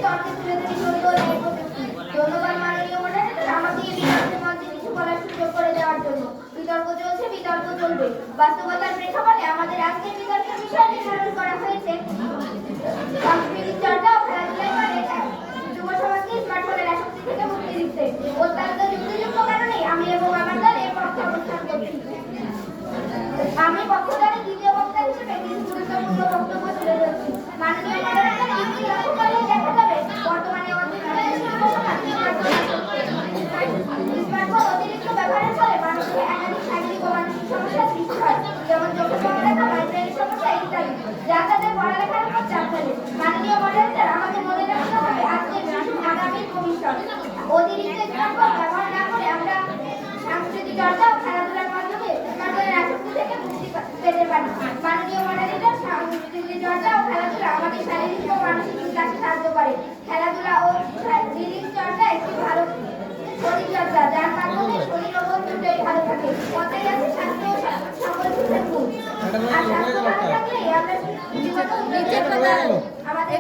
চর্চা তুলে ধরে জড়িত ন্যায় প্রযুক্তি। ধন্যবাদ মাননীয় মডারেটর আমাকে এই বিতর্কের মঞ্চে কিছু বলার সুযোগ করে দেওয়ার জন্য। বিতর্ক চলছে, বিতর্ক চলবে। বাস্তবতার প্রেক্ষাপটে আমাদের আজকের বিতর্কের বিষয় নির্ধারণ করা হয়েছে সাংস্কৃতিক চর্চা ও খেলাধুলায় করে যুব সমাজকে স্মার্টফোনের আসক্তি থেকে মুক্তি দিতে। অত্যন্ত যুক্তিযুক্ত কারণে আমি এবং আমার দল এর পক্ষে অবস্থান করছি। আমি পক্ষদানের দ্বিতীয় বক্তা হিসেবে কিছু গুরুত্বপূর্ণ বক্তব্য তুলে ধরছি। মাননীয় মডারেটর আপনি লক্ষ্য করলেই দেখা যাবে বর্তমানে স্মার্টফোন অতিরিক্ত ব্যবহারের ফলে মানুষের একাধিক শারীরিক ও মানসিক সমস্যার সৃষ্টি হয়, যেমন চোখে কম দেখা, মাইগ্রেনের সমস্যা ইত্যাদি, যা তাদের পড়ালেখার উপর চাপ ফেলে। মাননীয় মডারেটর আমাকে মনে রাখতে হবে আজকের শিশু আগামীর ভবিষ্যৎ। অতিরিক্ত স্মার্টফোন ব্যবহার না করে আমরা সাংস্কৃতিক চর্চা ও খেলাধুলার মাধ্যমে স্মার্টফোনের আসক্তি থেকে মুক্তি পেতে পারি। মাননীয় মডারেটর সাংস্কৃতিক চর্চা ও খেলাধুলা আমাদের শারীরিক ও মানসিক বিকাশে সাহায্য করে। খেলাধুলা ও শারীরিক চর্চা একটি ভালো পরিচর্যা, যার মাধ্যমে শরীর ও মন দুটোই ভালো থাকে। কথাই আছে স্বাস্থ্য ও সকল সুখের মূল। আর স্বাস্থ্য ভালো থাকলেই আমরা জীবনে আমাদের